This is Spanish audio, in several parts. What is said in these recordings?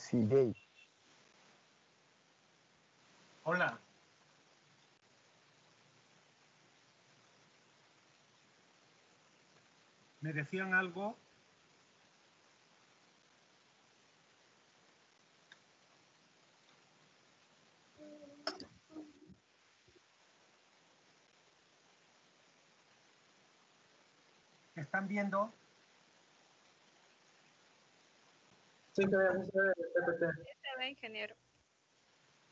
Sirey. Hola, ¿me decían algo? ¿Están viendo? Sí, se ve, PPT. Se ve, ingeniero.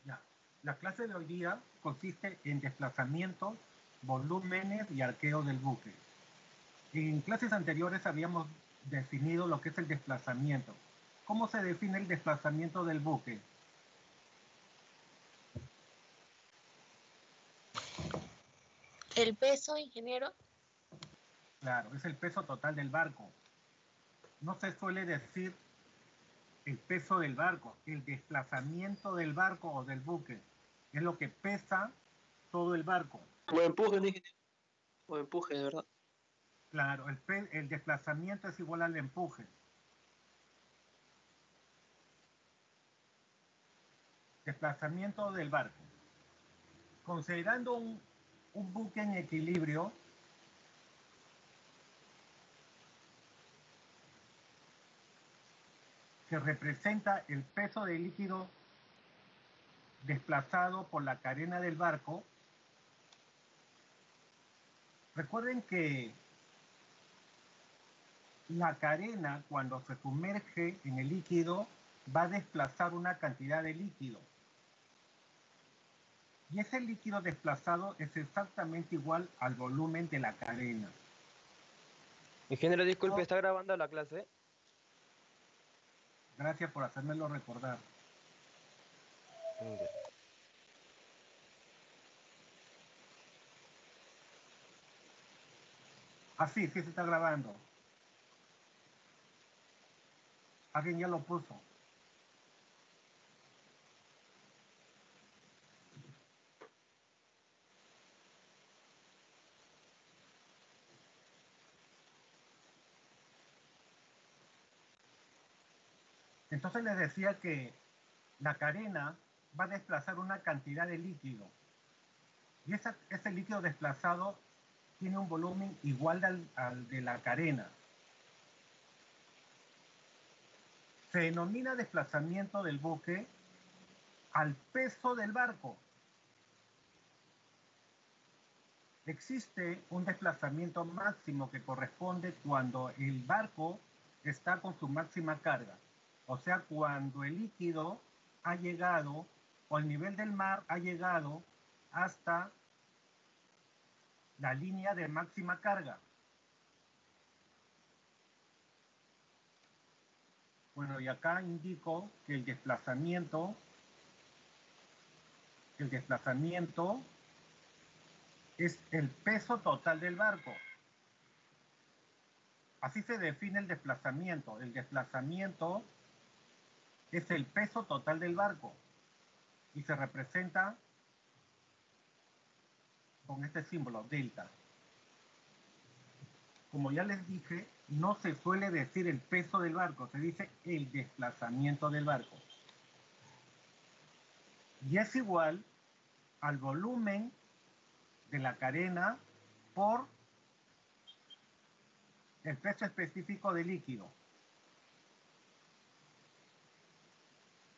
Ya. La clase de hoy día consiste en desplazamientos, volúmenes y arqueo del buque. En clases anteriores habíamos definido lo que es el desplazamiento. ¿Cómo se define el desplazamiento del buque? El peso, ingeniero. Claro, es el peso total del barco. No se suele decir el peso del barco, el desplazamiento del barco o del buque. Es lo que pesa todo el barco. O empuje, ¿no, ingeniero? O empuje, de verdad. Claro, el desplazamiento es igual al empuje. Desplazamiento del barco. Considerando un buque en equilibrio, que representa el peso del líquido desplazado por la carena del barco, recuerden que la carena, cuando se sumerge en el líquido, va a desplazar una cantidad de líquido. Y ese líquido desplazado es exactamente igual al volumen de la cadena. Ingeniero, disculpe, ¿está grabando la clase? Gracias por hacérmelo recordar. Ya. Ah, sí, sí se está grabando. Alguien ya lo puso. Entonces les decía que la carena va a desplazar una cantidad de líquido. Y ese líquido desplazado tiene un volumen igual al de la carena. Se denomina desplazamiento del buque al peso del barco. Existe un desplazamiento máximo que corresponde cuando el barco está con su máxima carga. O sea, cuando el líquido ha llegado, o el nivel del mar ha llegado hasta la línea de máxima carga. Bueno, y acá indico que el desplazamiento es el peso total del barco. Así se define el desplazamiento. El desplazamiento es el peso total del barco y se representa con este símbolo, delta. Como ya les dije, no se suele decir el peso del barco, se dice el desplazamiento del barco. Y es igual al volumen de la carena por el peso específico del líquido.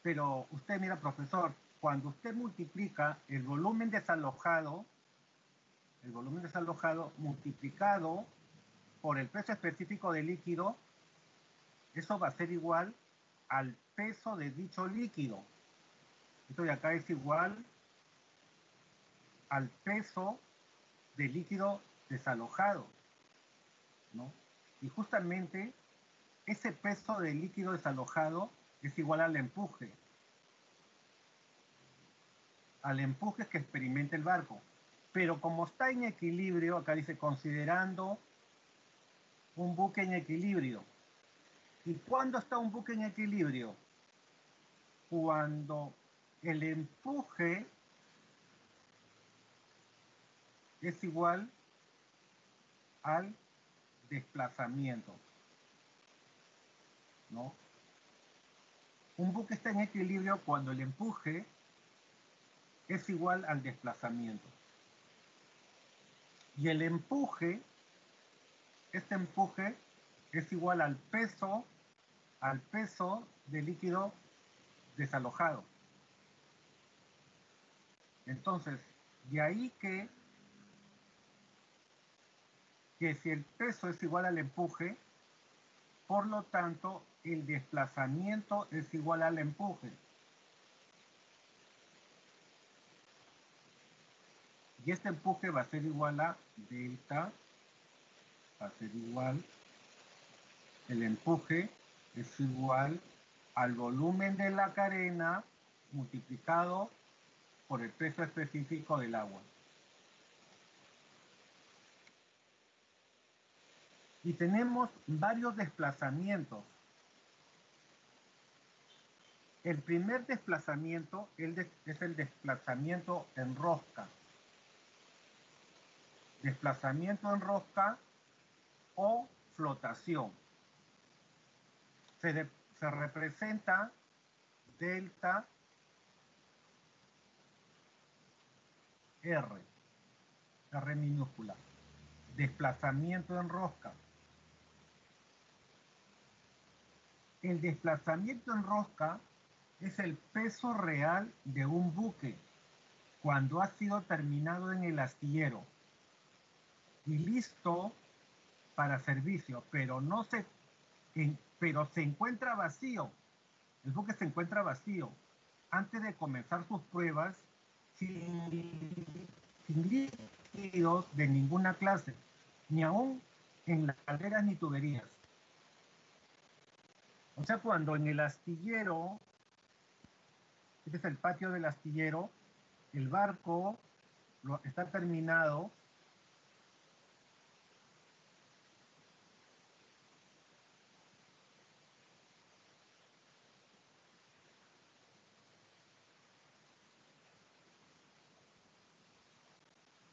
Pero usted, mira, profesor, cuando usted multiplica el volumen desalojado multiplicado por el peso específico del líquido, eso va a ser igual al peso de dicho líquido. Esto de acá es igual al peso del líquido desalojado, ¿no? Y justamente ese peso del líquido desalojado es igual al empuje que experimenta el barco. Pero como está en equilibrio, acá dice considerando un buque en equilibrio. ¿Y cuándo está un buque en equilibrio? Cuando el empuje es igual al desplazamiento, ¿no? Un buque está en equilibrio cuando el empuje es igual al desplazamiento. Y el empuje, este empuje es igual al peso del líquido desalojado. Entonces, de ahí que si el peso es igual al empuje, por lo tanto, el desplazamiento es igual al empuje. Y este empuje va a ser igual a delta, va a ser igual, el empuje es igual al volumen de la carena multiplicado por el peso específico del agua. Y tenemos varios desplazamientos. El primer desplazamiento es el desplazamiento en rosca. Desplazamiento en rosca o flotación. Se representa delta R minúscula. Desplazamiento en rosca. El desplazamiento en rosca es el peso real de un buque cuando ha sido terminado en el astillero y listo para servicio, pero se encuentra vacío. El buque se encuentra vacío antes de comenzar sus pruebas sin líquidos de ninguna clase, ni aún en las calderas ni tuberías. O sea, cuando en el astillero, este es el patio del astillero, el barco está terminado,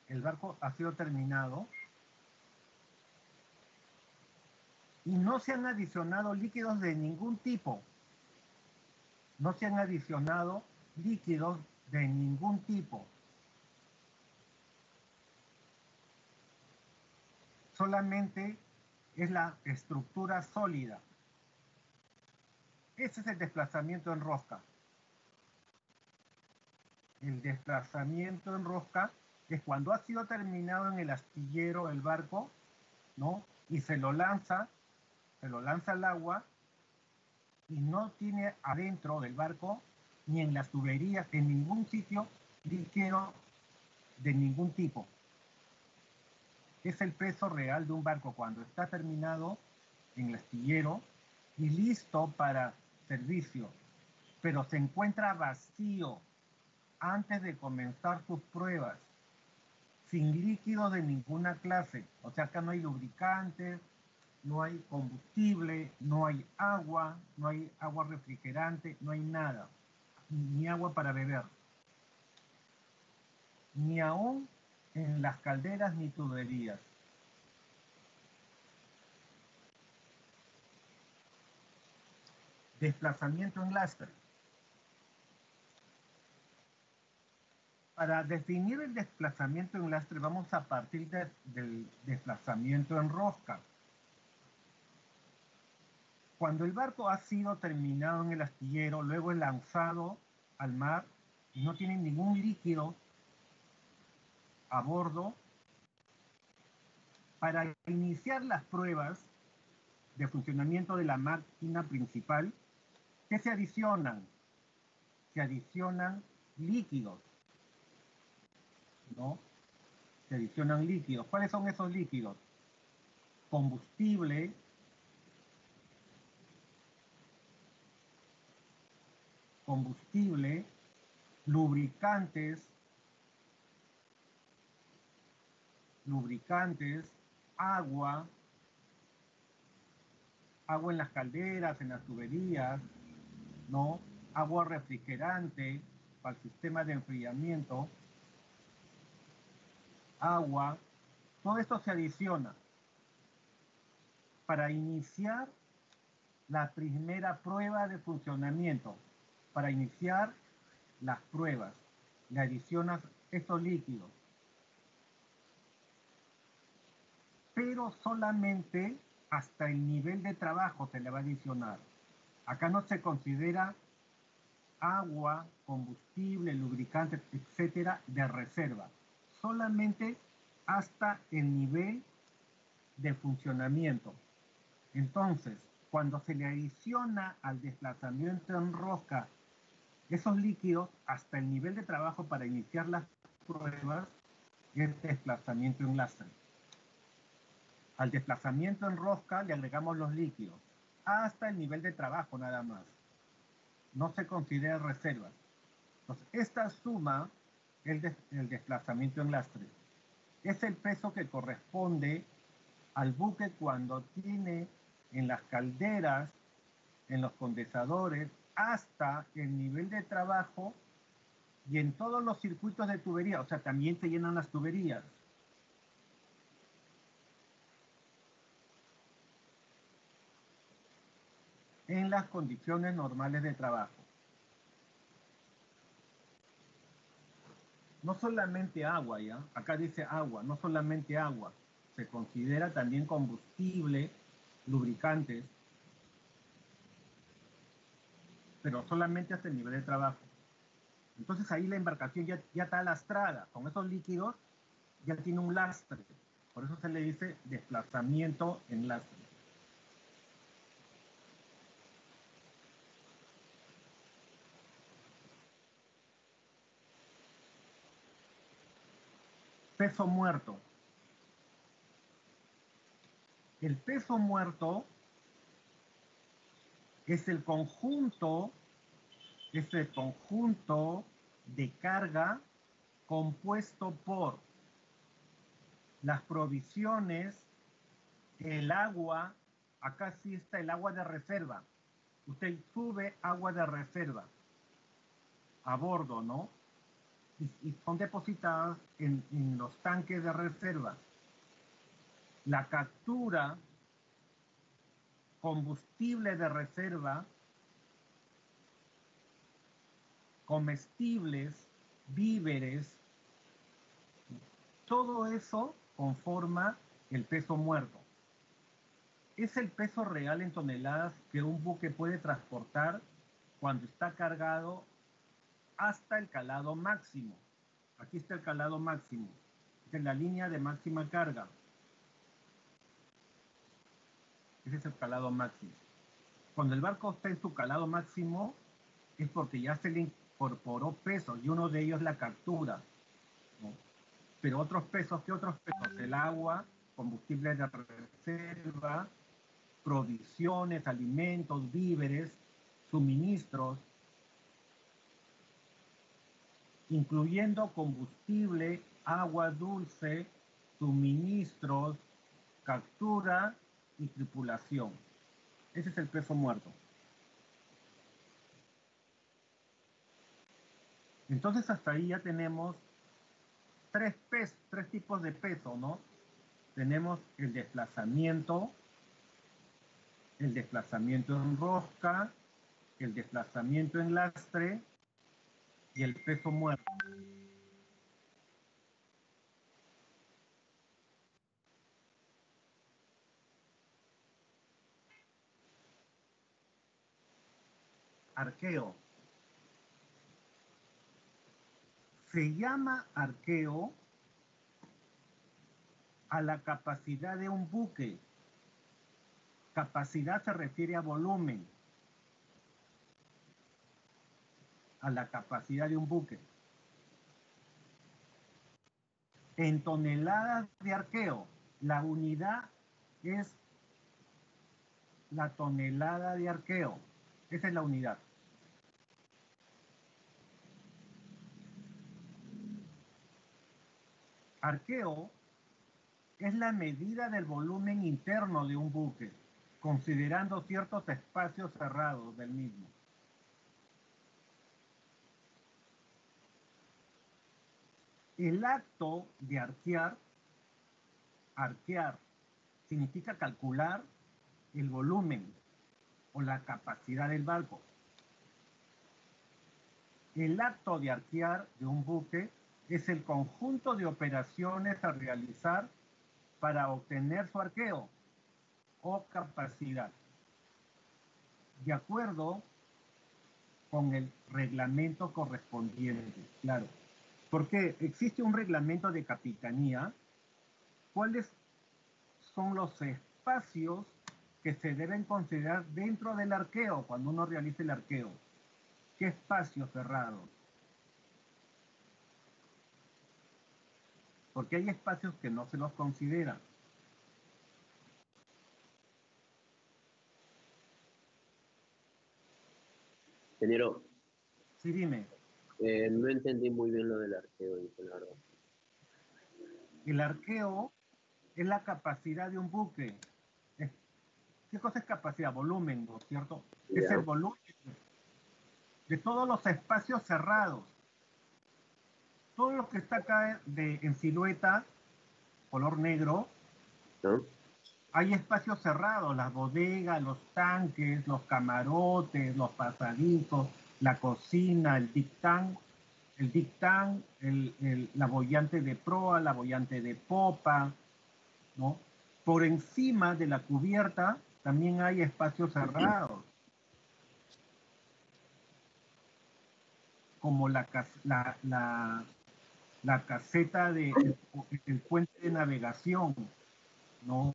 el barco ha sido terminado y no se han adicionado líquidos de ningún tipo. No se han adicionado líquidos de ningún tipo. Solamente es la estructura sólida. Ese es el desplazamiento en rosca. El desplazamiento en rosca es cuando ha sido terminado en el astillero el barco, ¿no? Y se lo lanza al agua y no tiene adentro del barco ni en las tuberías, en ningún sitio, líquido de ningún tipo. Es el peso real de un barco cuando está terminado en el astillero y listo para servicio, pero se encuentra vacío antes de comenzar sus pruebas, sin líquido de ninguna clase. O sea, acá no hay lubricantes, no hay combustible, no hay agua refrigerante, no hay nada, ni agua para beber, ni aún en las calderas ni tuberías. Desplazamiento en lastre. Para definir el desplazamiento en lastre vamos a partir del desplazamiento en rosca. Cuando el barco ha sido terminado en el astillero, luego es lanzado al mar y no tiene ningún líquido a bordo, para iniciar las pruebas de funcionamiento de la máquina principal, ¿qué se adicionan? Se adicionan líquidos, ¿no? Se adicionan líquidos. ¿Cuáles son esos líquidos? Combustible, lubricantes, agua en las calderas, en las tuberías, ¿no? Agua refrigerante para el sistema de enfriamiento, agua, todo esto se adiciona para iniciar la primera prueba de funcionamiento. Para iniciar las pruebas, le adicionas estos líquidos, pero solamente hasta el nivel de trabajo se le va a adicionar. Acá no se considera agua, combustible, lubricante, etcétera, de reserva. Solamente hasta el nivel de funcionamiento. Entonces, cuando se le adiciona al desplazamiento en rosca esos líquidos hasta el nivel de trabajo para iniciar las pruebas, es desplazamiento en lastre. Al desplazamiento en rosca le agregamos los líquidos hasta el nivel de trabajo nada más. No se considera reservas. Entonces, esta suma, el desplazamiento en lastre, es el peso que corresponde al buque cuando tiene en las calderas, en los condensadores, hasta el nivel de trabajo y en todos los circuitos de tubería. O sea, también se llenan las tuberías. En las condiciones normales de trabajo. No solamente agua, ¿ya? Acá dice agua, no solamente agua. Se considera también combustible, lubricantes, pero solamente hasta el nivel de trabajo. Entonces ahí la embarcación ya está lastrada. Con esos líquidos ya tiene un lastre. Por eso se le dice desplazamiento en lastre. Peso muerto. El peso muerto es el conjunto de carga compuesto por las provisiones, el agua. Acá sí está el agua de reserva. Usted sube agua de reserva a bordo, ¿no? Y son depositadas en los tanques de reserva. La captura, combustible de reserva, comestibles, víveres, todo eso conforma el peso muerto. Es el peso real en toneladas que un buque puede transportar cuando está cargado hasta el calado máximo. Aquí está el calado máximo. Esta es la línea de máxima carga. Ese es el calado máximo. Cuando el barco está en su calado máximo es porque ya se le incorporó peso y uno de ellos la captura, ¿no? Pero otros pesos, ¿qué otros pesos? El agua, combustible de reserva, provisiones, alimentos, víveres, suministros, incluyendo combustible, agua dulce, suministros, captura y tripulación. Ese es el peso muerto. Entonces hasta ahí ya tenemos tres tipos de peso, ¿no? Tenemos el desplazamiento en rosca, el desplazamiento en lastre y el peso muerto. Arqueo. Se llama arqueo a la capacidad de un buque. Capacidad se refiere a volumen, a la capacidad de un buque. En toneladas de arqueo, la unidad es la tonelada de arqueo. Esa es la unidad. Arqueo es la medida del volumen interno de un buque, considerando ciertos espacios cerrados del mismo. El acto de arquear, significa calcular el volumen. o la capacidad del barco. El acto de arquear de un buque es el conjunto de operaciones a realizar para obtener su arqueo o capacidad, de acuerdo con el reglamento correspondiente, claro. Porque existe un reglamento de capitanía. ¿Cuáles son los espacios que se deben considerar dentro del arqueo cuando uno realiza el arqueo? ¿Qué espacios cerrados? Porque hay espacios que no se los considera. Ingeniero, Sí, dime. no entendí muy bien lo del arqueo, la verdad. El arqueo es la capacidad de un buque. ¿Qué cosa es capacidad? Volumen, ¿no es cierto? Es Ya. el volumen de todos los espacios cerrados. Todo lo que está acá en silueta, color negro, ¿No? hay espacios cerrados, las bodegas, los tanques, los camarotes, los pasadizos, la cocina, el dictán, la boyante de proa, la boyante de popa, ¿no? Por encima de la cubierta también hay espacios cerrados, como la caseta el puente de navegación, ¿no?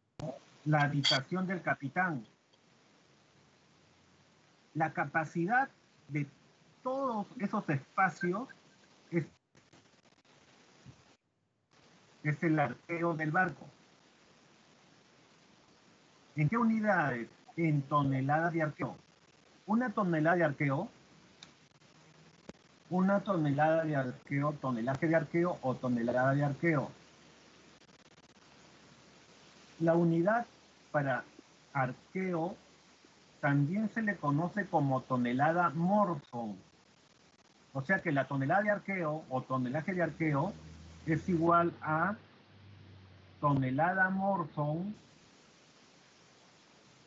La habitación del capitán. La capacidad de todos esos espacios es el arqueo del barco. ¿En qué unidades? En toneladas de arqueo. Una tonelada de arqueo, tonelaje de arqueo o tonelada de arqueo. La unidad para arqueo también se le conoce como tonelada Morson. O sea que la tonelada de arqueo o tonelaje de arqueo es igual a tonelada Morson,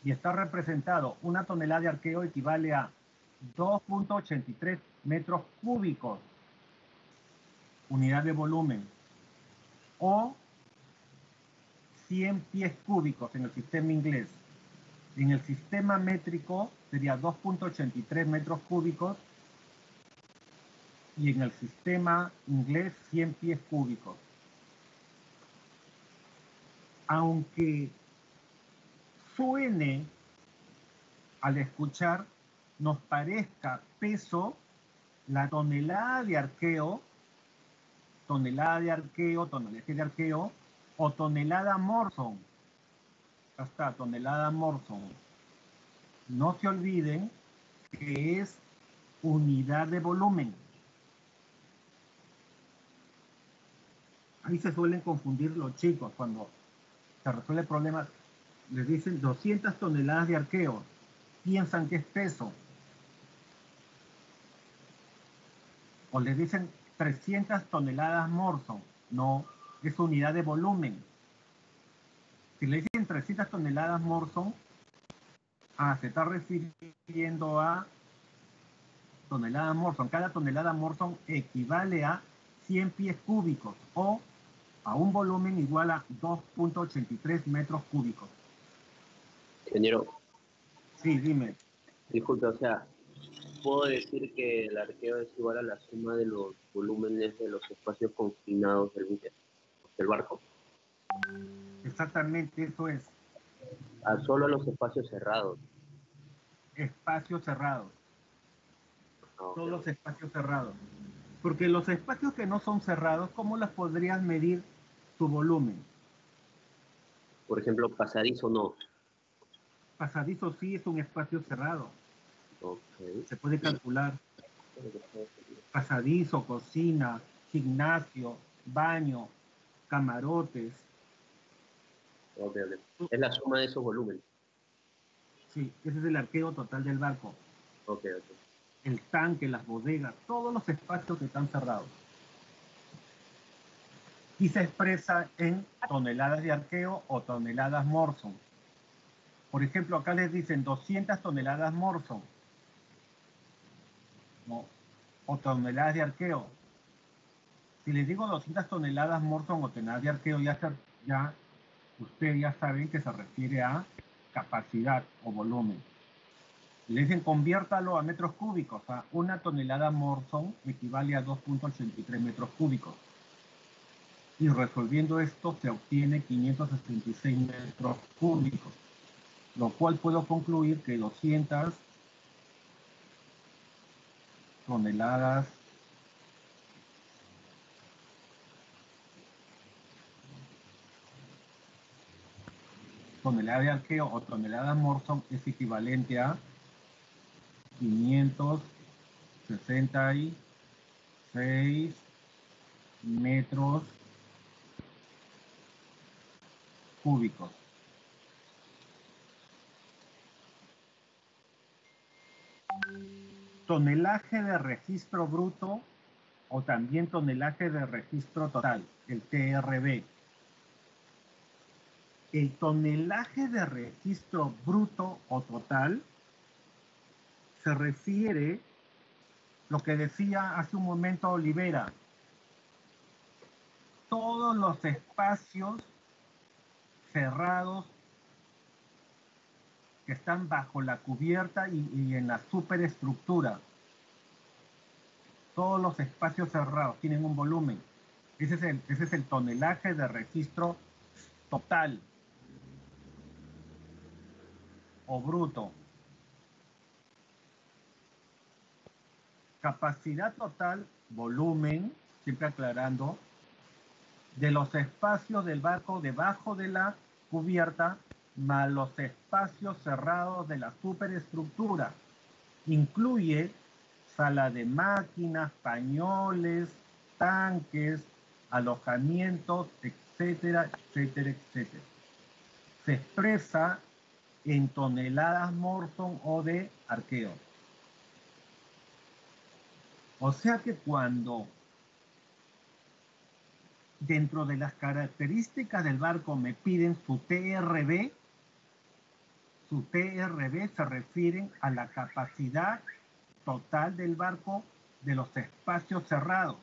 y está representado. Una tonelada de arqueo equivale a 2.83 metros cúbicos, unidad de volumen, o 100 pies cúbicos en el sistema inglés. En el sistema métrico sería 2.83 metros cúbicos, y en el sistema inglés 100 pies cúbicos. Aunque suene al escuchar, nos parezca peso, la tonelada de arqueo, tonelaje de arqueo o tonelada Morson. Hasta tonelada Morson. No se olviden que es unidad de volumen. Ahí se suelen confundir los chicos cuando se resuelve problemas. Les dicen 200 toneladas de arqueo. Piensan que es peso. O les dicen 300 toneladas Morson. No, es unidad de volumen. Si le dicen 300 toneladas Morson, se está refiriendo a tonelada Morson. Cada tonelada Morson equivale a 100 pies cúbicos o a un volumen igual a 2.83 metros cúbicos. Ingeniero, Sí, dime. disculpe, o sea, ¿puedo decir que el arqueo es igual a la suma de los volúmenes de los espacios confinados del buque, del barco? Exactamente, eso es. Solo a los espacios cerrados. Espacios cerrados. Ok. Todos los espacios cerrados. Porque los espacios que no son cerrados, ¿cómo las podrías medir su volumen? Por ejemplo, pasadizo no. Pasadizo sí es un espacio cerrado. Okay. Se puede calcular. Pasadizo, cocina, gimnasio, baño, camarotes. Okay. Es la suma de esos volúmenes. Sí, ese es el arqueo total del barco. Ok. El tanque, las bodegas, todos los espacios que están cerrados. Y se expresa en toneladas de arqueo o toneladas Morson. Por ejemplo, acá les dicen 200 toneladas Morson, ¿no? O toneladas de arqueo. Si les digo 200 toneladas Morson o toneladas de arqueo, ya ustedes ya saben que se refiere a capacidad o volumen. Le dicen conviértalo a metros cúbicos. A una tonelada Morson equivale a 2.83 metros cúbicos. Y resolviendo esto se obtiene 566 metros cúbicos, lo cual puedo concluir que 200 toneladas de arqueo o toneladas Morson es equivalente a 566 metros cúbicos. Tonelaje de registro bruto o también tonelaje de registro total, el TRB. El tonelaje de registro bruto o total se refiere lo que decía hace un momento Olivera, todos los espacios cerrados que están bajo la cubierta y en la superestructura. Todos los espacios cerrados tienen un volumen. Ese es el tonelaje de registro total o bruto. Capacidad total, volumen, siempre aclarando, de los espacios del barco debajo de la cubierta más los espacios cerrados de la superestructura. Incluye sala de máquinas, pañoles, tanques, alojamientos, etcétera, etcétera, etcétera. Se expresa en toneladas Morson o de arqueo. O sea que cuando dentro de las características del barco me piden su TRB se refieren a la capacidad total del barco de los espacios cerrados,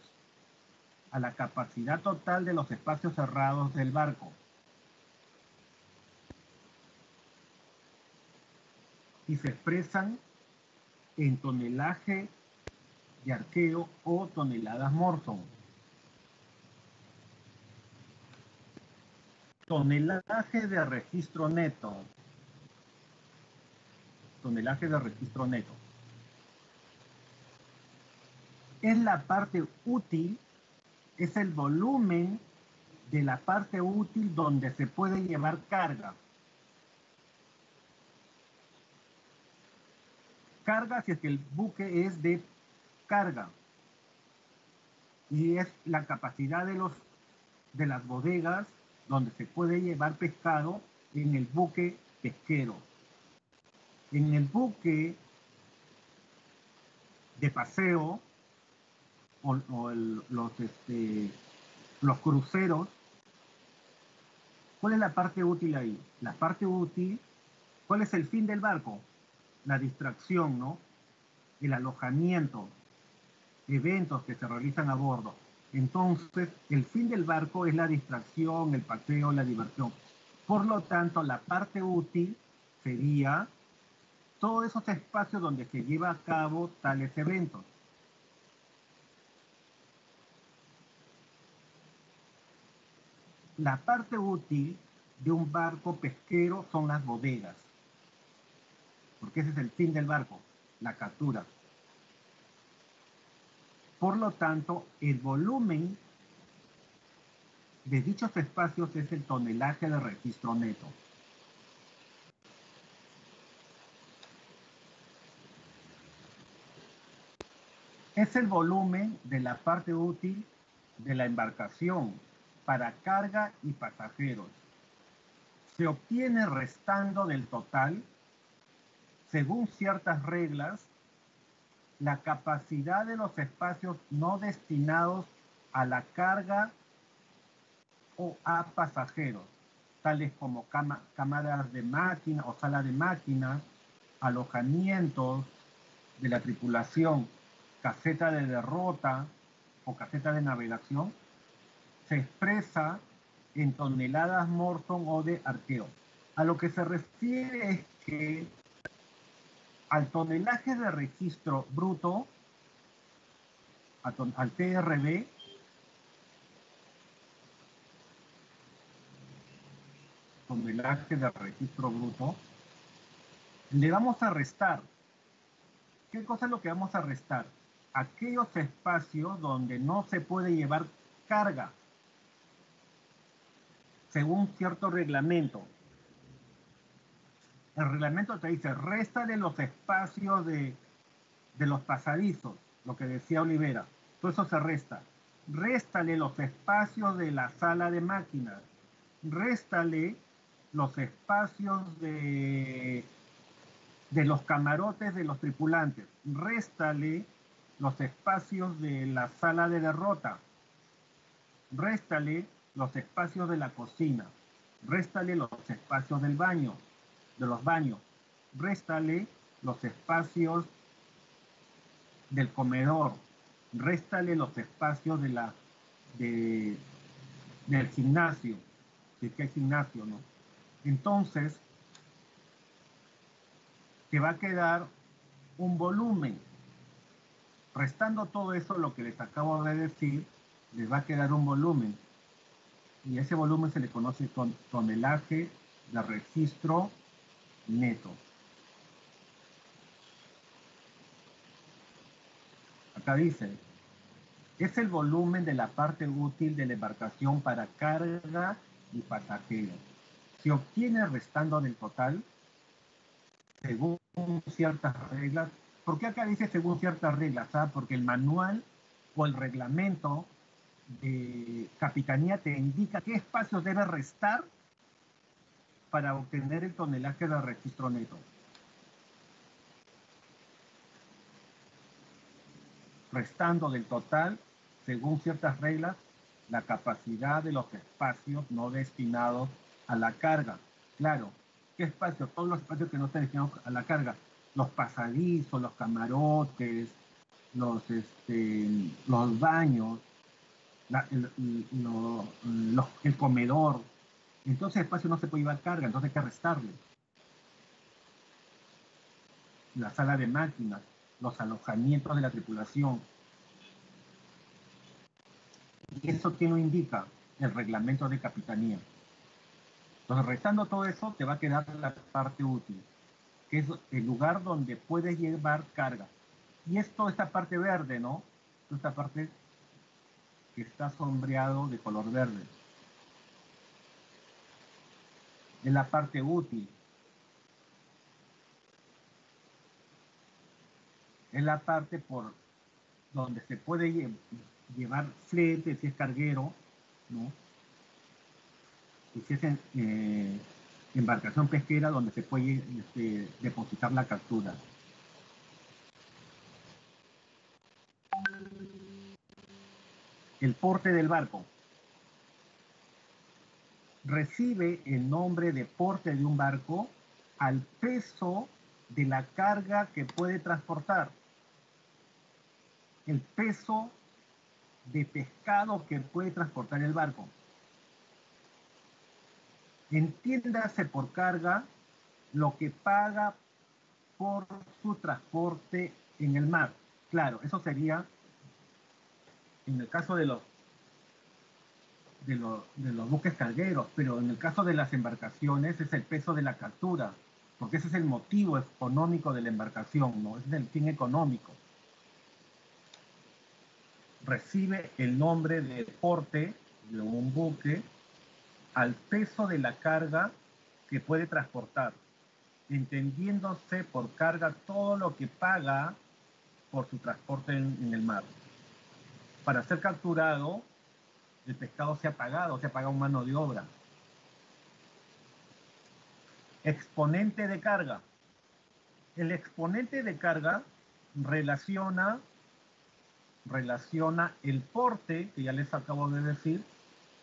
a la capacidad total de los espacios cerrados del barco. Y se expresan en tonelaje de arqueo o toneladas Morson. Tonelaje de registro neto. Tonelaje de registro neto. Es la parte útil, es el volumen de la parte útil donde se puede llevar carga. Carga si es que el buque es de carga. Y es la capacidad de las bodegas donde se puede llevar pescado en el buque pesquero. En el buque de paseo los cruceros, ¿cuál es la parte útil ahí? La parte útil, ¿cuál es el fin del barco? La distracción, ¿no? El alojamiento, eventos que se realizan a bordo. Entonces, el fin del barco es la distracción, el paseo, la diversión. Por lo tanto, la parte útil sería todos esos espacios donde se lleva a cabo tales eventos. La parte útil de un barco pesquero son las bodegas, porque ese es el fin del barco, la captura. Por lo tanto, el volumen de dichos espacios es el tonelaje de registro neto. Es el volumen de la parte útil de la embarcación para carga y pasajeros. Se obtiene restando del total, según ciertas reglas, la capacidad de los espacios no destinados a la carga o a pasajeros. tales como cámaras de máquina o sala de máquinas, alojamientos de la tripulación, caseta de derrota o caseta de navegación, se expresa en toneladas Morton o de arqueo. A lo que se refiere es que al tonelaje de registro bruto, al TRB, tonelaje de registro bruto, le vamos a restar. ¿Qué cosa es lo que vamos a restar? Aquellos espacios donde no se puede llevar carga, según cierto reglamento. El reglamento te dice, réstale los espacios de los pasadizos, lo que decía Olivera. Todo eso se resta. Réstale los espacios de la sala de máquinas. Réstale los espacios de los camarotes de los tripulantes. Réstale los espacios de la sala de derrota. Réstale los espacios de la cocina. Réstale los espacios del baño, de los baños. Réstale los espacios del comedor. Réstale los espacios del gimnasio, si es que hay gimnasio, ¿no? Entonces, te va a quedar un volumen. Restando todo eso, lo que les acabo de decir, les va a quedar un volumen. Y ese volumen se le conoce con tonelaje de registro neto. Acá dice, es el volumen de la parte útil de la embarcación para carga y pasajeros. Se obtiene restando del total según ciertas reglas. ¿Por qué acá dice según ciertas reglas? ¿Ah? Porque el manual o el reglamento de capitanía te indica qué espacios debe restar para obtener el tonelaje de registro neto. Restando del total, según ciertas reglas, la capacidad de los espacios no destinados a la carga. Claro, ¿qué espacios? Todos los espacios que no están destinados a la carga. Los pasadizos, los camarotes, los baños, el comedor. Entonces el espacio no se puede llevar carga, entonces hay que restarle. La sala de máquinas, los alojamientos de la tripulación. Y eso que nos indica el reglamento de capitanía. Entonces, restando todo eso, te va a quedar la parte útil, que es el lugar donde puedes llevar carga. Y esta parte verde, ¿no? Esta parte que está sombreado de color verde. Es la parte útil. Es la parte por donde se puede llevar flete, si es carguero, ¿no? Y si es embarcación pesquera, donde se puede depositar la captura. El porte del barco. Recibe el nombre de porte de un barco al peso de la carga que puede transportar. El peso de pescado que puede transportar el barco. Entiéndase por carga lo que paga por su transporte en el mar. Claro, eso sería en el caso de los buques cargueros, pero en el caso de las embarcaciones es el peso de la captura, porque ese es el motivo económico de la embarcación, ¿no? Ese es el fin económico. Recibe el nombre de porte de un buque al peso de la carga que puede transportar, entendiéndose por carga todo lo que paga por su transporte en el mar. Para ser capturado, el pescado se ha pagado mano de obra. Exponente de carga. El exponente de carga relaciona el porte, que ya les acabo de decir,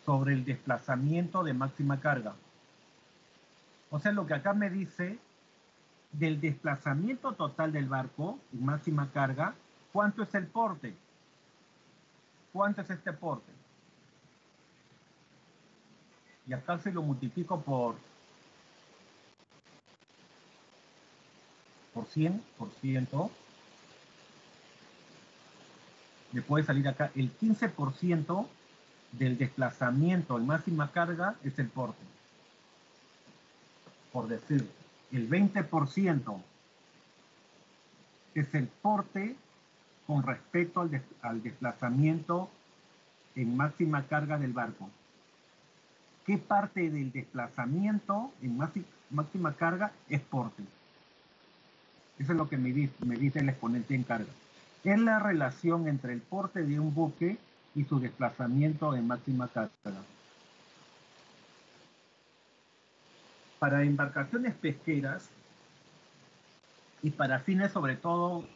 sobre el desplazamiento de máxima carga. O sea, lo que acá me dice del desplazamiento total del barco en máxima carga, ¿cuánto es el porte? ¿Cuánto es este porte? Y acá se lo multiplico por 100%, me puede salir acá el 15% del desplazamiento en máxima carga es el porte. Por decir, el 20% es el porte con respecto al desplazamiento en máxima carga del barco. ¿Qué parte del desplazamiento en máxima carga es porte? Eso es lo que me dice el exponente en carga. Es la relación entre el porte de un buque y su desplazamiento en máxima carga. Para embarcaciones pesqueras y para fines sobre todo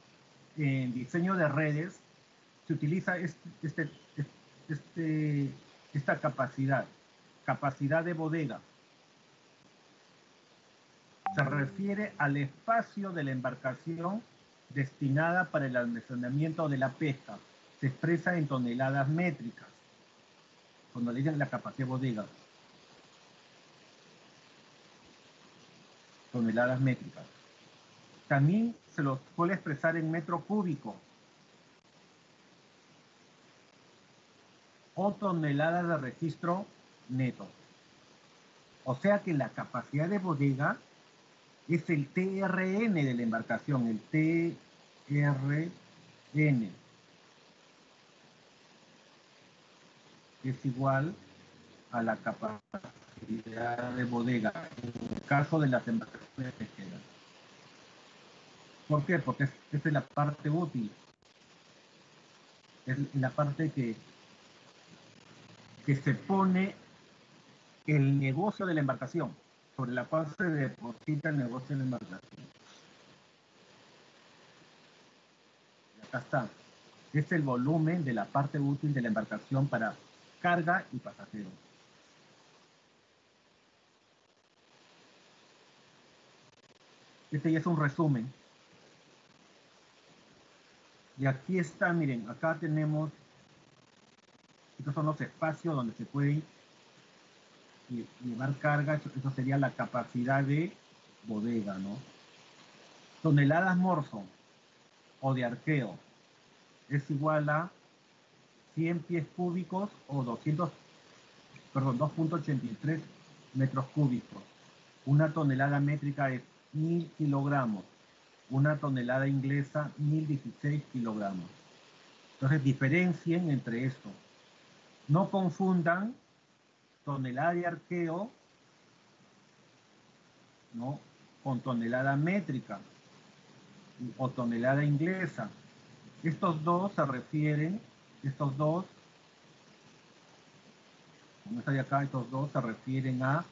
en diseño de redes, se utiliza esta capacidad de bodega. Se refiere al espacio de la embarcación destinada para el almacenamiento de la pesca. Se expresa en toneladas métricas, cuando le dicen la capacidad de bodega. Toneladas métricas. También se lo suele expresar en metro cúbico o toneladas de registro neto. O sea que la capacidad de bodega es el TRN de la embarcación, el TRN. Es igual a la capacidad de bodega en el caso de las embarcaciones pesqueras. ¿Por qué? Porque esta es la parte útil. Es la parte que se pone el negocio de la embarcación, sobre la cual se deposita el negocio de la embarcación. Y acá está. Es el volumen de la parte útil de la embarcación para carga y pasajeros. Este ya es un resumen. Y aquí está, miren, acá tenemos, estos son los espacios donde se pueden llevar carga. Eso sería la capacidad de bodega, ¿no? Toneladas morso o de arqueo es igual a 100 pies cúbicos o 2.83 metros cúbicos. Una tonelada métrica es 1000 kilogramos. Una tonelada inglesa, 1016 kilogramos. Entonces, diferencien entre esto. No confundan tonelada de arqueo, ¿no?, con tonelada métrica o tonelada inglesa. Estos dos se refieren, como esta de acá, estos dos se refieren a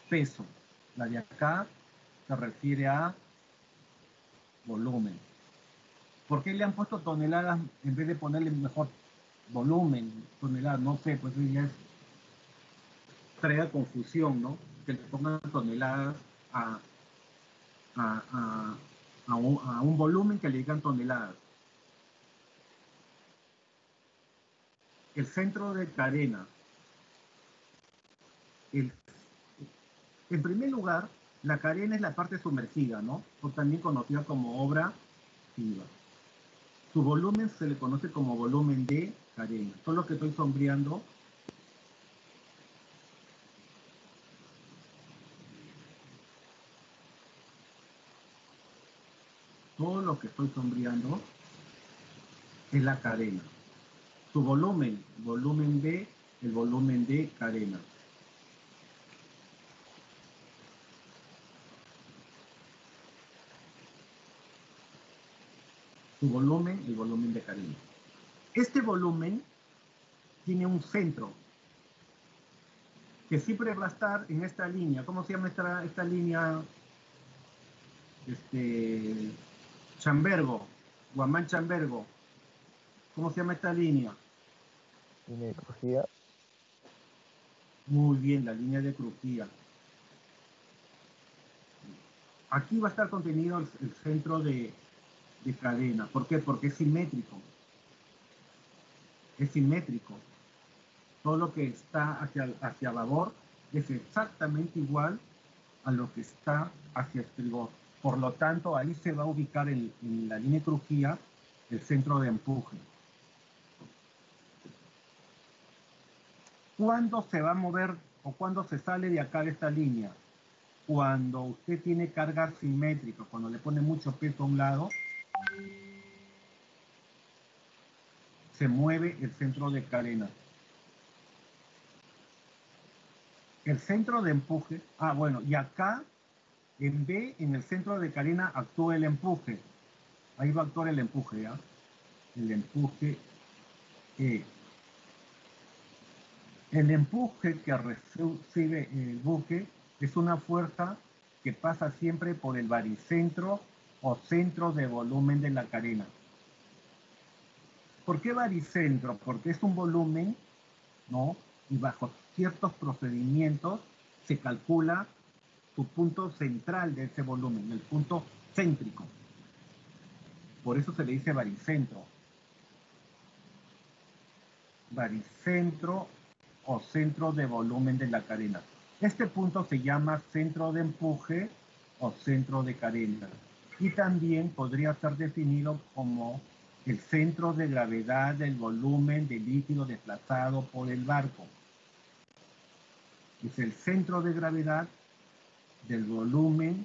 peso. La de acá se refiere a volumen. ¿Por qué le han puesto toneladas en vez de ponerle mejor volumen? Toneladas, no sé, pues ya trae confusión, ¿no? Que le pongan toneladas a un volumen que le digan toneladas. El centro de carena. En primer lugar, la carena es la parte sumergida, ¿no? O también conocida como obra activa. Su volumen se le conoce como volumen de carena. Todo lo que estoy sombreando es la carena. Su volumen B, el volumen de carena. Su volumen, el volumen de carena. Este volumen tiene un centro que siempre va a estar en esta línea. ¿Cómo se llama esta línea? Chambergo, Guamán Chambergo. ¿Cómo se llama esta línea? Línea de crujía. Muy bien, la línea de crujía. Aquí va a estar contenido el centro de cadena. ¿Por qué? Porque es simétrico. Es simétrico. Todo lo que está hacia babor es exactamente igual a lo que está hacia estribor. Por lo tanto, ahí se va a ubicar en la línea de crujía el centro de empuje. ¿Cuándo se va a mover o cuándo se sale de acá de esta línea? Cuando usted tiene carga simétrica, cuando le pone mucho peso a un lado, se mueve el centro de cadena. El centro de empuje, bueno, y acá en B, en el centro de cadena, actúa el empuje. Ahí va a actuar el empuje, ¿ya? El empuje E. El empuje que recibe el buque es una fuerza que pasa siempre por el baricentro o centro de volumen de la cadena. ¿Por qué baricentro? Porque es un volumen, ¿no? Y bajo ciertos procedimientos se calcula su punto central de ese volumen, el punto céntrico. Por eso se le dice baricentro. Baricentro o centro de volumen de la cadena. Este punto se llama centro de empuje o centro de cadena. Y también podría ser definido como el centro de gravedad del volumen de líquido desplazado por el barco. Es el centro de gravedad del volumen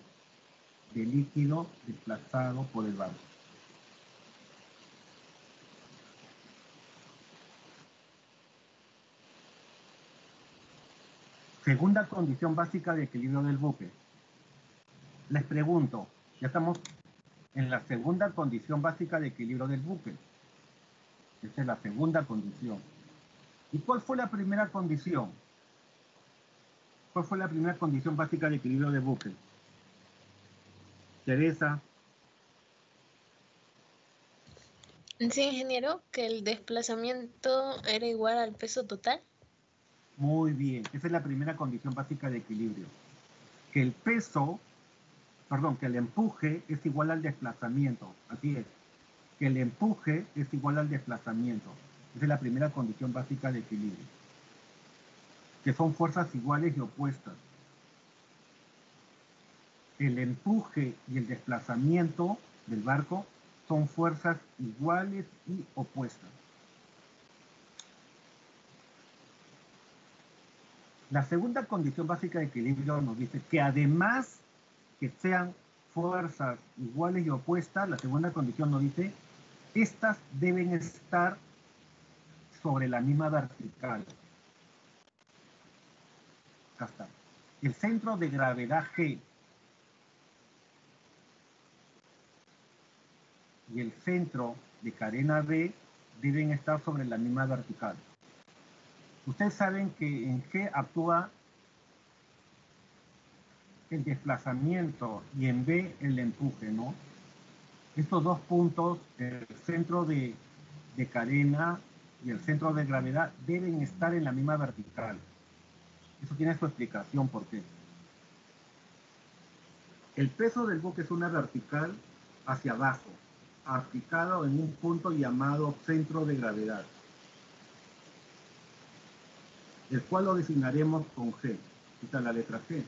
de líquido desplazado por el barco. Segunda condición básica de equilibrio del buque. Les pregunto, ya estamos en la segunda condición básica de equilibrio del buque. Esta es la segunda condición. ¿Y cuál fue la primera condición? ¿Cuál fue la primera condición básica de equilibrio del buque? Teresa. Sí, ingeniero, que el desplazamiento era igual al peso total. Muy bien, esa es la primera condición básica de equilibrio. Que el peso, que el empuje es igual al desplazamiento. Así es. Que el empuje es igual al desplazamiento. Esa es la primera condición básica de equilibrio. Que son fuerzas iguales y opuestas. El empuje y el desplazamiento del barco son fuerzas iguales y opuestas. La segunda condición básica de equilibrio nos dice que además que sean fuerzas iguales y opuestas, la segunda condición nos dice estas deben estar sobre la misma vertical. Acá está. El centro de gravedad G y el centro de cadena B deben estar sobre la misma vertical. Ustedes saben que en G actúa el desplazamiento y en B el empuje, ¿no? Estos dos puntos, el centro de cadena y el centro de gravedad, deben estar en la misma vertical. Eso tiene su explicación por qué. El peso del buque es una vertical hacia abajo, aplicado en un punto llamado centro de gravedad, el cual lo designaremos con G. Esta es la letra G.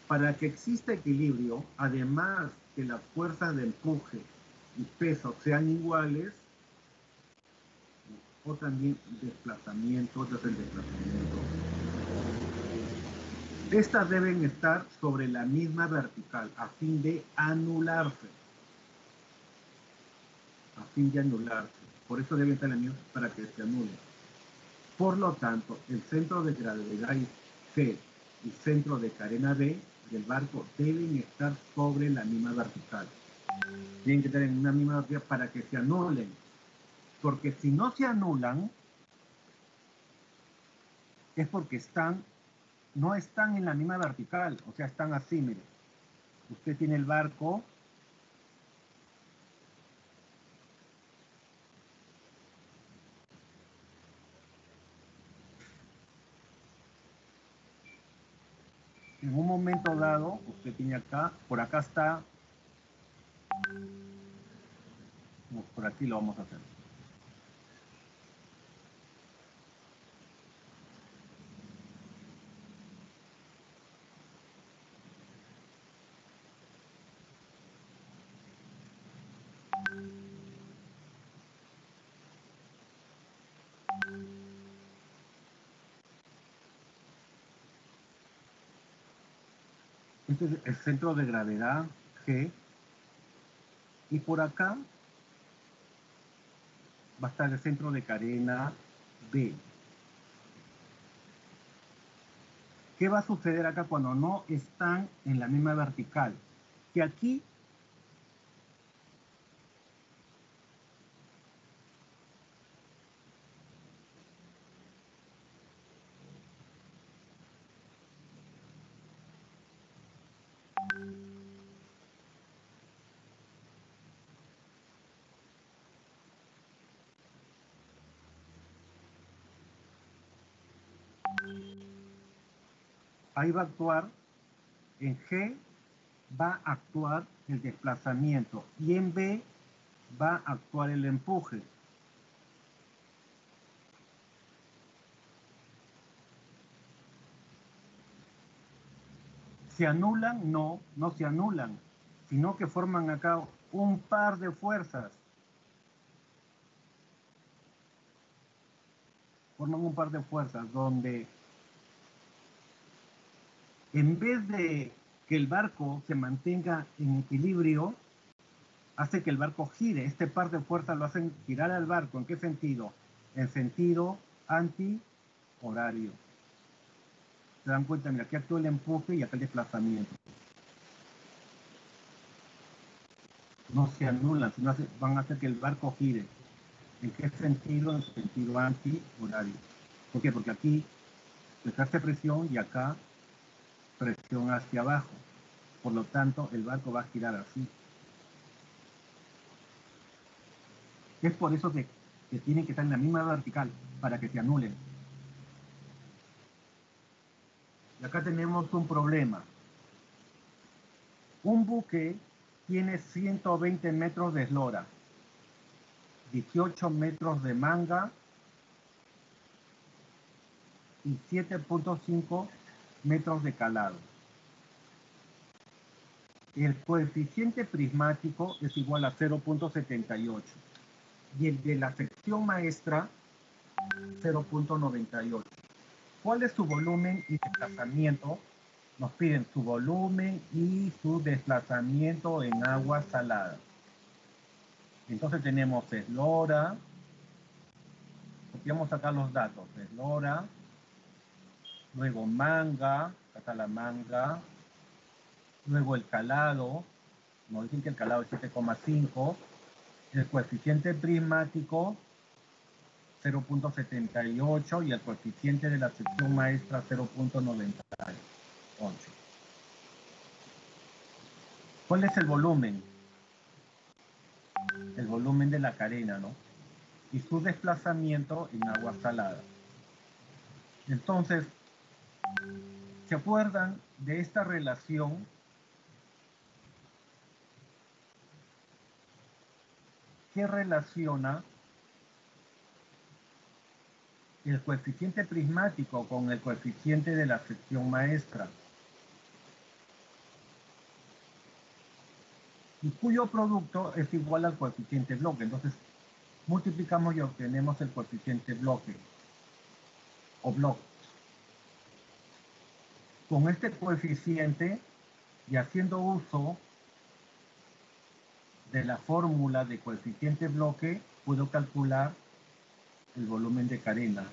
Para que exista equilibrio, además que las fuerzas de empuje y peso sean iguales, o también desplazamiento, desde el desplazamiento, estas deben estar sobre la misma vertical a fin de anularse. A fin de anularse. Por eso deben estar en la misma para que se anulen. Por lo tanto, el centro de gravedad G y centro de cadena B del barco deben estar sobre la misma vertical. Tienen que estar en una misma vertical para que se anulen. Porque si no se anulan, es porque no están en la misma vertical, o sea, están así, mire. Usted tiene el barco, en un momento dado, usted tiene acá, por acá está, no, por aquí lo vamos a hacer. Este es el centro de gravedad G, y por acá va a estar el centro de carena B. ¿Qué va a suceder acá cuando no están en la misma vertical? Que aquí ahí va a actuar, en G va a actuar el desplazamiento y en B va a actuar el empuje. ¿Se anulan? No, no se anulan, sino que forman acá un par de fuerzas. Forman un par de fuerzas donde en vez de que el barco se mantenga en equilibrio, hace que el barco gire. Este par de fuerzas lo hacen girar al barco. ¿En qué sentido? En sentido anti-horario. Se dan cuenta, mira, aquí actúa el empuje y acá el desplazamiento. No se anulan, sino van a hacer que el barco gire. ¿En qué sentido? En sentido anti-horario. ¿Por qué? Porque aquí se ejerce presión y acá presión hacia abajo. Por lo tanto, el barco va a girar así. Es por eso que tienen que estar en la misma vertical, para que se anulen. Y acá tenemos un problema. Un buque tiene 120 metros de eslora, 18 metros de manga y 7.5 metros de calado. El coeficiente prismático es igual a 0.78 y el de la sección maestra 0.98. ¿Cuál es su volumen y desplazamiento? Nos piden su volumen y su desplazamiento en agua salada. Entonces tenemos eslora, copiamos acá los datos, eslora, luego manga, acá está la manga, luego el calado, nos dicen que el calado es 7,5, el coeficiente prismático 0.78 y el coeficiente de la sección maestra 0.98. ¿Cuál es el volumen? El volumen de la carena, ¿no? Y su desplazamiento en agua salada. Entonces, ¿se acuerdan de esta relación? ¿Qué relaciona el coeficiente prismático con el coeficiente de la sección maestra? Y cuyo producto es igual al coeficiente bloque. Entonces, multiplicamos y obtenemos el coeficiente bloque o bloque. Con este coeficiente y haciendo uso de la fórmula de coeficiente bloque, puedo calcular el volumen de carena.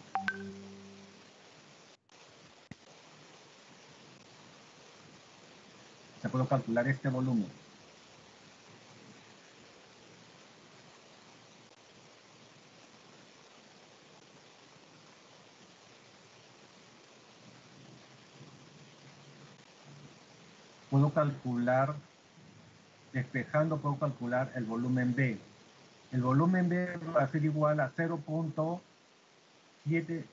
Se puede calcular este volumen. Puedo calcular, despejando, puedo calcular el volumen B. El volumen B va a ser igual a 0.7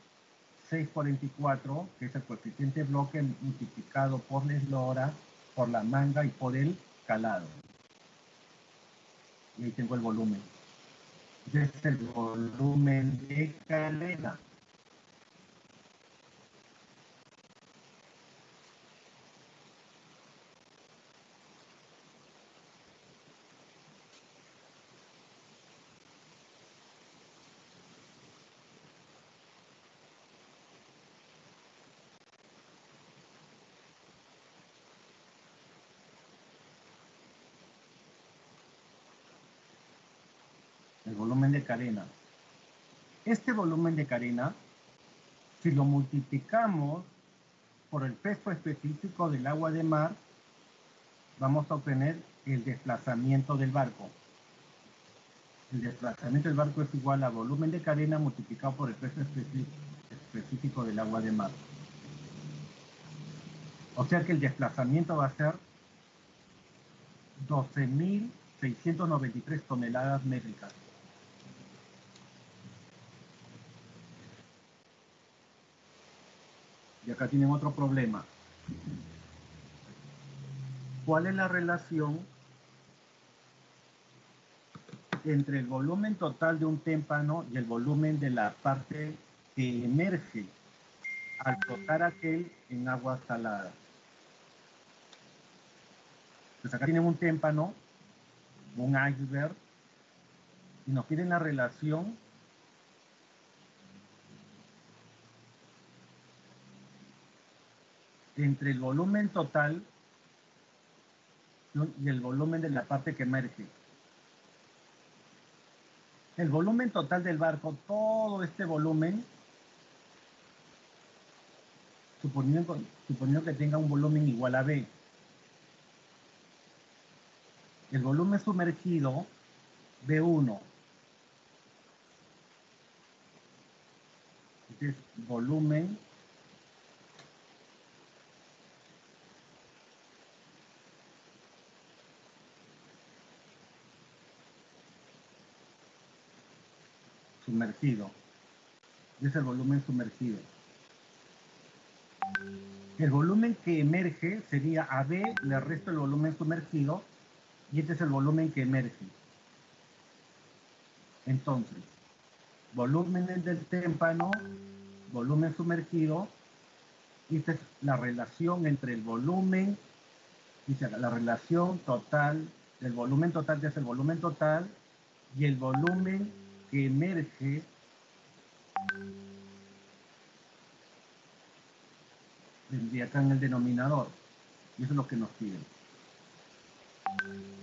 644, que es el coeficiente bloque multiplicado por la eslora, por la manga y por el calado. Y ahí tengo el volumen. Este es el volumen de cadena. El volumen de carena. Este volumen de carena, si lo multiplicamos por el peso específico del agua de mar, vamos a obtener el desplazamiento del barco. El desplazamiento del barco es igual a volumen de carena multiplicado por el peso específico del agua de mar. O sea que el desplazamiento va a ser 12.693 toneladas métricas. Y acá tienen otro problema. ¿Cuál es la relación entre el volumen total de un témpano y el volumen de la parte que emerge al flotar aquel en agua salada? Pues acá tienen un témpano, un iceberg, y nos piden la relación entre el volumen total y el volumen de la parte que emerge. El volumen total del barco, todo este volumen, suponiendo que tenga un volumen igual a B. El volumen sumergido, B1. Este es volumen sumergido. Este es el volumen sumergido. El volumen que emerge sería AB, le resto el volumen sumergido, y este es el volumen que emerge. Entonces, volumen del témpano, volumen sumergido, y esta es la relación entre el volumen, dice la relación total, del volumen total, que es el volumen total, y el volumen que emerge de acá en el denominador. Y eso es lo que nos piden.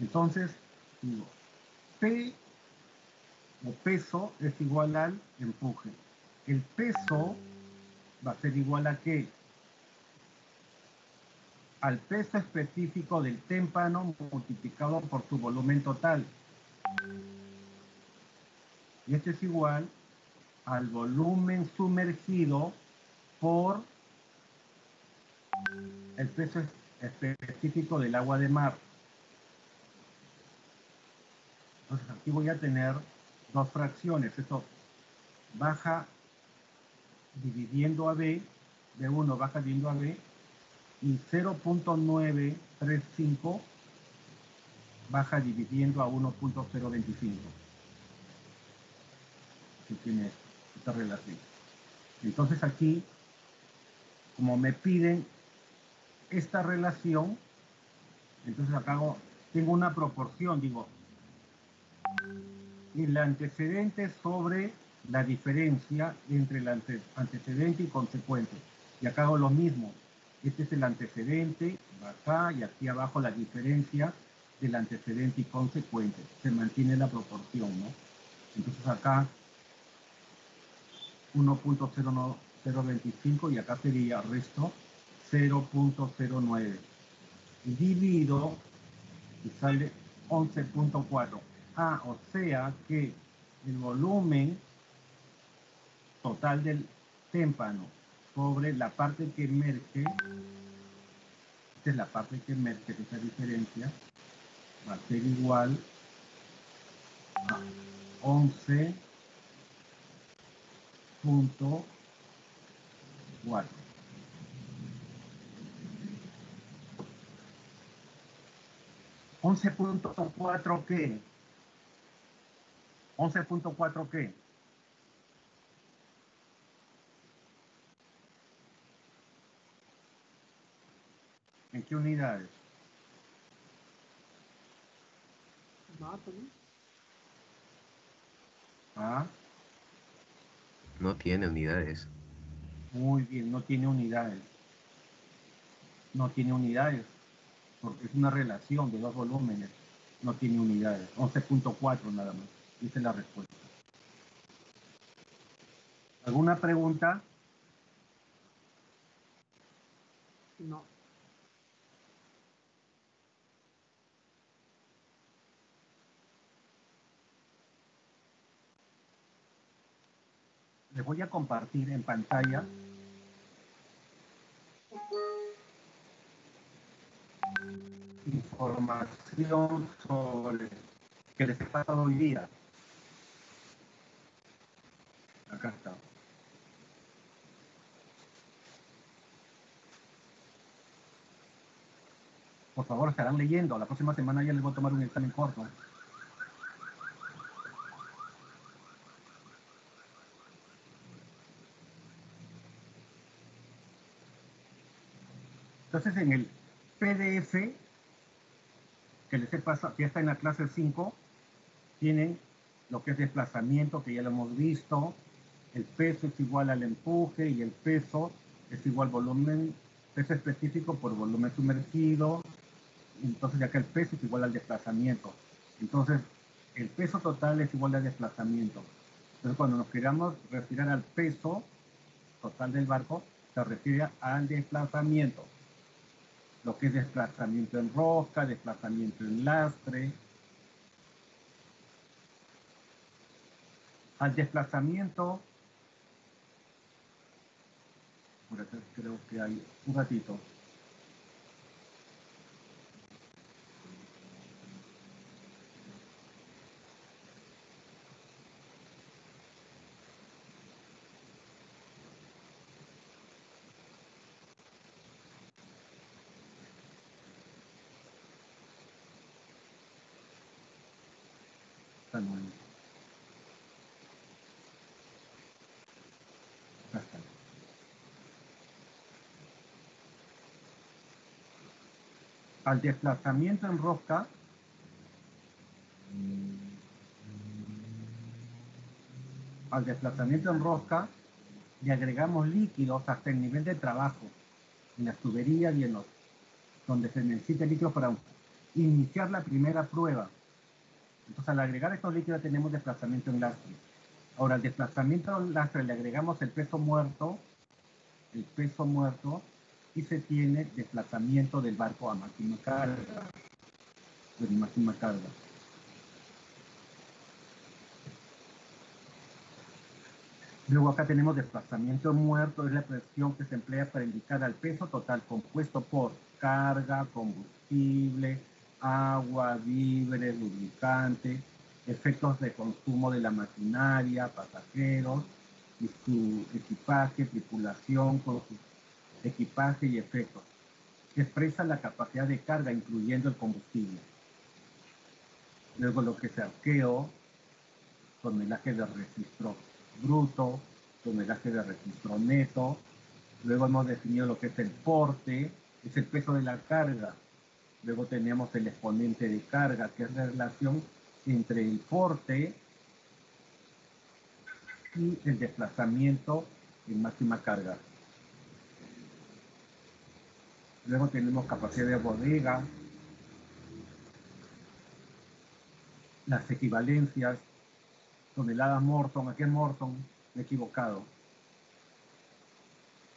Entonces, digo, P o peso es igual al empuje. El peso va a ser igual a ¿qué? Al peso específico del témpano multiplicado por su volumen total. Y este es igual al volumen sumergido por el peso específico del agua de mar. Entonces aquí voy a tener dos fracciones. Esto baja dividiendo a B, B1 baja dividiendo a B, y 0.935 baja dividiendo a 1.025. Aquí tiene esta relación. Entonces aquí, como me piden esta relación, entonces acá tengo una proporción, digo, el antecedente sobre la diferencia entre el antecedente y consecuente. Y acá hago lo mismo. Este es el antecedente, acá, y aquí abajo la diferencia del antecedente y consecuente. Se mantiene la proporción, ¿no? Entonces acá 1.025 y acá sería resto 0.09. Y divido y sale 11.4. Ah, o sea que el volumen total del témpano sobre la parte que emerge, esta es la parte que emerge de esa diferencia, va a ser igual a 11.4 4. 11.4 ¿qué? 11.4 ¿qué? ¿En qué unidades? ¿Ah? No tiene unidades. Muy bien, no tiene unidades. No tiene unidades, porque es una relación de dos volúmenes. No tiene unidades. 11.4 nada más. Esa es la respuesta. ¿Alguna pregunta? No. Les voy a compartir en pantalla información sobre que les he pasado hoy día. Acá está. Por favor, estarán leyendo. La próxima semana ya les voy a tomar un examen corto. Entonces, en el PDF que les he pasado, que ya está en la clase 5, tienen lo que es desplazamiento, que ya lo hemos visto. El peso es igual al empuje y el peso es igual volumen, peso específico por volumen sumergido. Entonces, acá el peso es igual al desplazamiento. Entonces, el peso total es igual al desplazamiento. Entonces, cuando nos queramos referir al peso total del barco, se refiere al desplazamiento. Lo que es desplazamiento en rosca, desplazamiento en lastre. Al desplazamiento, por acá creo que hay un ratito. Acá está. Al desplazamiento en rosca, le agregamos líquidos hasta el nivel de trabajo, en las tuberías y en los, donde se necesita líquido para iniciar la primera prueba. Entonces, al agregar estos líquidos tenemos desplazamiento en lastre. Ahora, al desplazamiento en lastre le agregamos el peso muerto, y se tiene desplazamiento del barco a máxima carga. Luego acá tenemos desplazamiento muerto, es la expresión que se emplea para indicar al peso total compuesto por carga, combustible, agua, víveres, lubricante, efectos de consumo de la maquinaria, pasajeros y su equipaje, tripulación con su equipaje y efectos. Expresa la capacidad de carga incluyendo el combustible. Luego lo que es arqueo, tonelaje de registro bruto, tonelaje de registro neto. Luego hemos definido lo que es el porte, es el peso de la carga. Luego tenemos el exponente de carga, que es la relación entre el porte y el desplazamiento en máxima carga. Luego tenemos capacidad de bodega, las equivalencias, toneladas Morton, aquí es Morton, me he equivocado.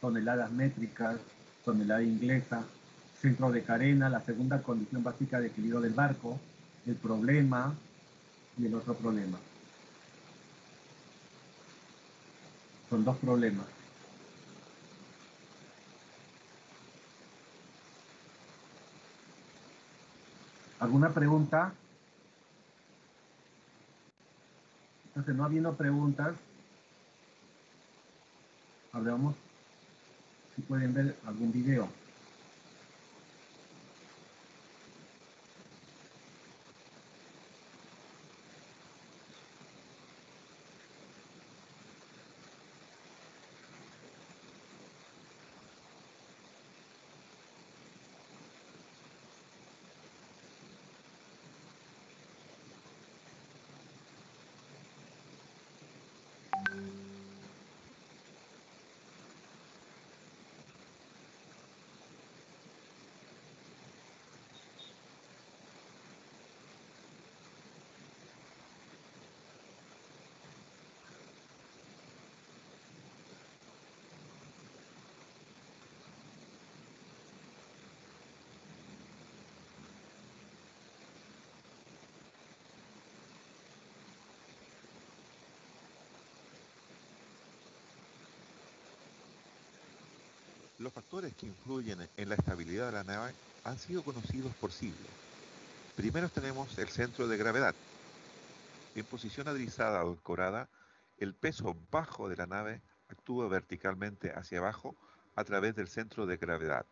Toneladas métricas, tonelada inglesa, centro de carena, la segunda condición básica de equilibrio del barco, el problema y el otro problema. Son dos problemas. ¿Alguna pregunta? Entonces, no habiendo preguntas, hablamos. si pueden ver algún video. Los factores que influyen en la estabilidad de la nave han sido conocidos por siglos. Primero tenemos el centro de gravedad. En posición adrizada o escorada, el peso bajo de la nave actúa verticalmente hacia abajo a través del centro de gravedad.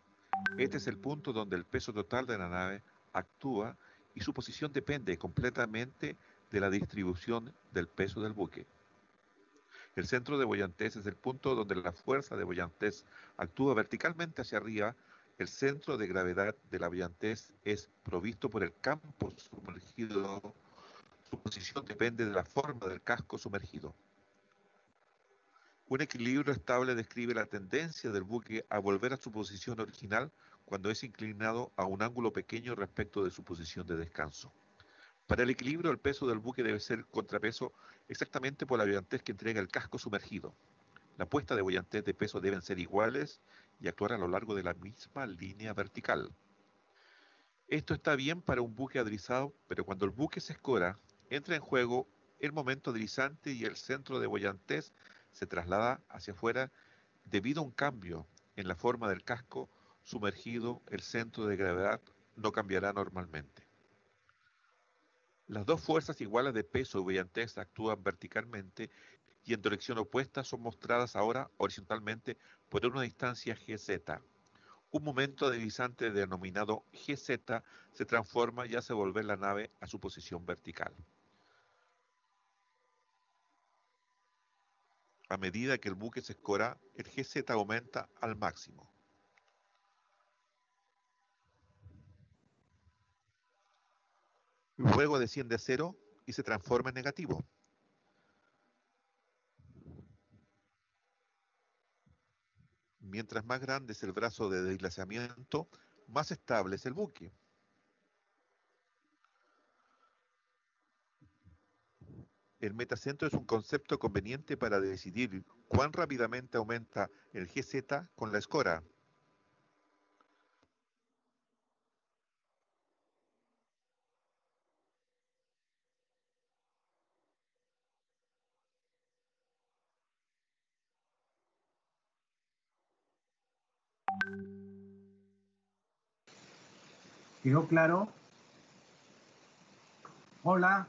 Este es el punto donde el peso total de la nave actúa y su posición depende completamente de la distribución del peso del buque. El centro de Boyantez es el punto donde la fuerza de Boyantez actúa verticalmente hacia arriba. El centro de gravedad de la Boyantez es provisto por el campo sumergido. Su posición depende de la forma del casco sumergido. Un equilibrio estable describe la tendencia del buque a volver a su posición original cuando es inclinado a un ángulo pequeño respecto de su posición de descanso. Para el equilibrio, el peso del buque debe ser contrapeso exactamente por la boyantez que entrega el casco sumergido. La puesta de boyantez de peso deben ser iguales y actuar a lo largo de la misma línea vertical. Esto está bien para un buque adrizado, pero cuando el buque se escora, entra en juego el momento adrizante y el centro de boyantez se traslada hacia afuera debido a un cambio en la forma del casco sumergido. El centro de gravedad no cambiará normalmente. Las dos fuerzas iguales de peso y boyantez actúan verticalmente y en dirección opuesta son mostradas ahora horizontalmente por una distancia GZ. Un momento deslizante denominado GZ se transforma y hace volver la nave a su posición vertical. A medida que el buque se escora, el GZ aumenta al máximo. Luego desciende a cero y se transforma en negativo. Mientras más grande es el brazo de deslizamiento, más estable es el buque. El metacentro es un concepto conveniente para decidir cuán rápidamente aumenta el GZ con la escora. ¿Quedó claro? Hola.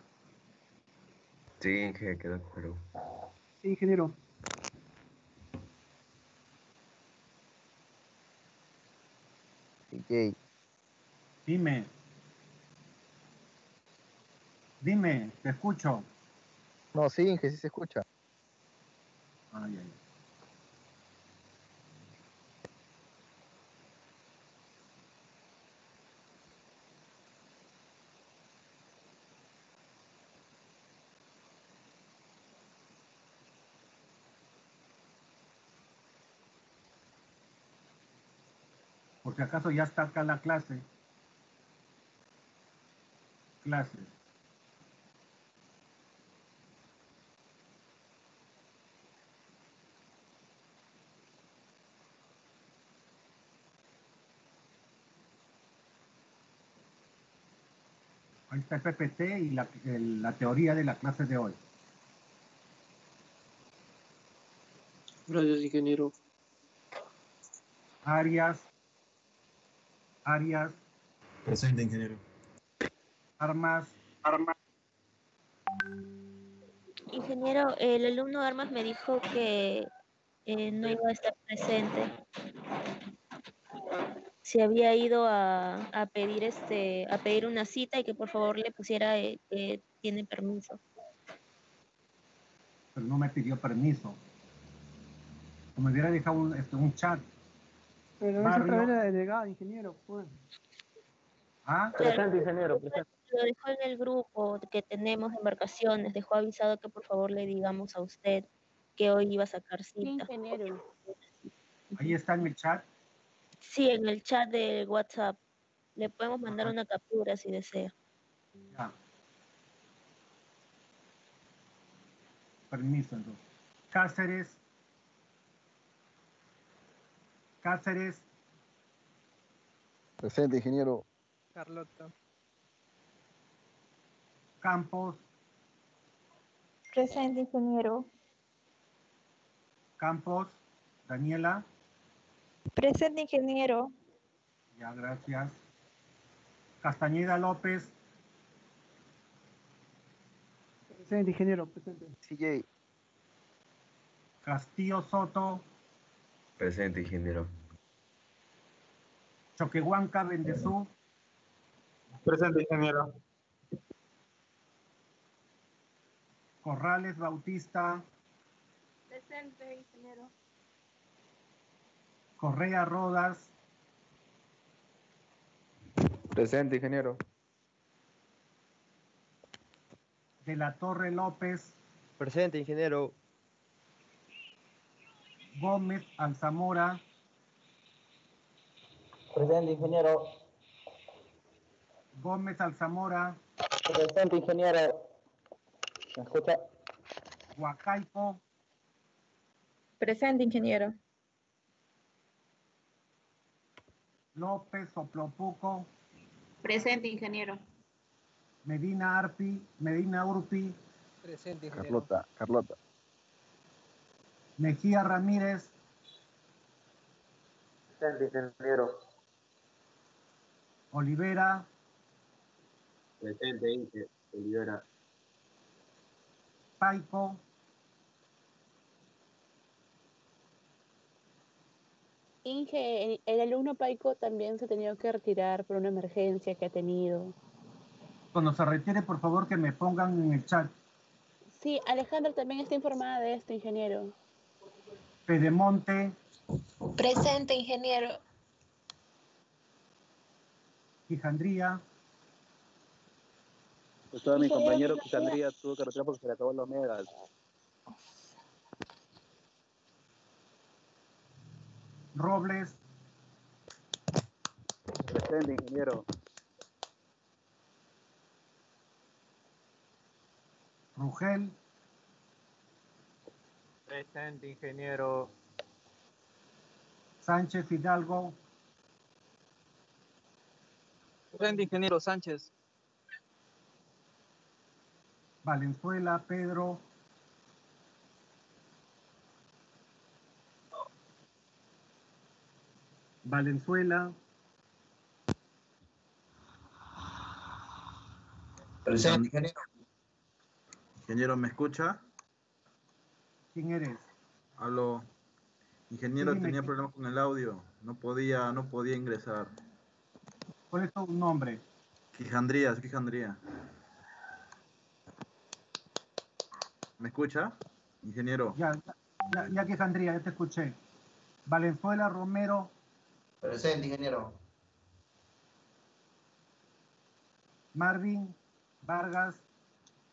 Sí, que quedó claro. Sí, ingeniero. DJ. Dime. Dime, te escucho. No, sí, que sí se escucha. Ay, ay. Por si acaso ya está acá la clase. Clase. Ahí está el PPT y la teoría de la clase de hoy. Gracias, ingeniero. Arias. Presente, ingeniero. Armas. Ingeniero, el alumno Armas me dijo que no iba a estar presente. se había ido a pedir a pedir una cita y que por favor le pusiera que tiene permiso. Pero no me pidió permiso. O me hubiera dejado un chat. Pero esa otra vez la delegada, ingeniero, pues. ¿Ah? Presente, ingeniero, presente. Lo dejó en el grupo que tenemos de embarcaciones, dejó avisado que por favor le digamos a usted que hoy iba a sacar cita. Ingeniero. Ahí está en el chat. Sí, en el chat de WhatsApp. Le podemos mandar una captura si desea. Ya. Permiso, entonces. Cáceres. Cáceres. Presente, ingeniero. Carlota. Campos. Presente, ingeniero. Campos. Daniela. Presente, ingeniero. Ya, gracias. Castañeda López. Presente, ingeniero, presente. CJ. Castillo Soto. Presente, ingeniero. Choquehuanca Bendezú. Presente, ingeniero. Corrales Bautista. Presente, ingeniero. Correa Rodas. Presente, ingeniero. De la Torre López. Presente, ingeniero. Gómez Alzamora. Presente, ingeniero. Gómez Alzamora. Presente, ingeniero. ¿Me escucha? Huacaico. Presente, ingeniero. López Oplopuco. Presente, ingeniero. Medina Urpi. Presente, ingeniero. Carlota. Mejía Ramírez. Presente, ingeniero. Olivera. Presente, Olivera. Paico. Inge, el alumno Paico también se ha tenido que retirar por una emergencia que ha tenido. Cuando se retire, por favor, que me pongan en el chat. Sí, Alejandra también está informada de esto, ingeniero. Pedemonte. Presente, ingeniero. Quijandría. Pues todo mi compañero Quijandría tuvo que retirar porque se le acabó los megas. Robles. Presente, ingeniero. Rugel. Presente, ingeniero. Sánchez Hidalgo. Presente, ingeniero Sánchez. Valenzuela Pedro. Valenzuela. Presente, ingeniero. Ingeniero, ¿me escucha? ¿Quién eres? Aló. Ingeniero, Sí, tenía problemas con el audio. No podía ingresar. ¿Cuál es tu nombre? Quijandría, es Quijandría. ¿Me escucha, ingeniero? Ya Quijandría, ya te escuché. Valenzuela Romero. Presente, ingeniero. Marvin Vargas.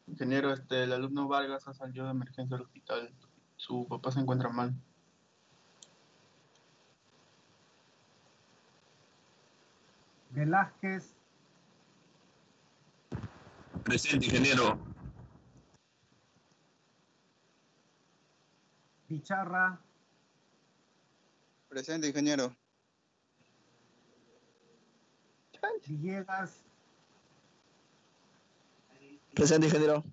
Ingeniero, el alumno Vargas ha salido de emergencia al hospital. Su papá se encuentra mal. Velázquez. Presente, ingeniero. Picharra. Presente, ingeniero. Villegas. Presente, ingeniero.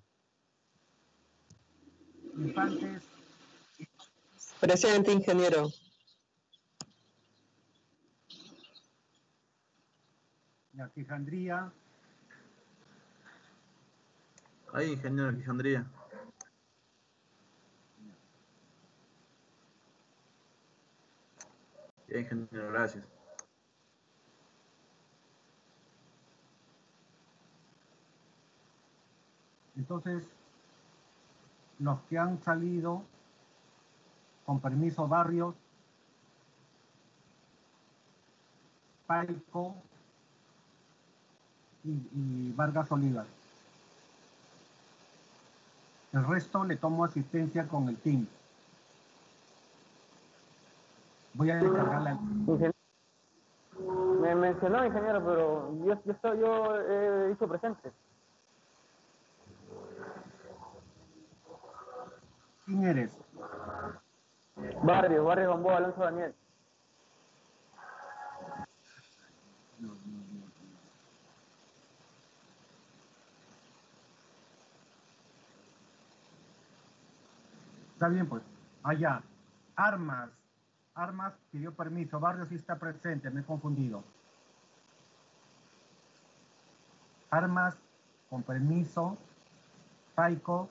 Infantes. Presente, ingeniero. La Quijandría. Ahí, ingeniero, Quijandría. Bien, ingeniero, gracias. Entonces, los que han salido, con permiso, Barrios, Paico y Vargas Olivar. El resto le tomo asistencia con el team. Voy a descargarla. Me mencionó, ingeniero, pero yo he dicho presente. ¿Quién eres? Barrio Gamboa, Alonso Daniel. Está bien, pues. Allá. Armas pidió permiso. Barrio sí está presente, me he confundido. Armas, con permiso. Paico,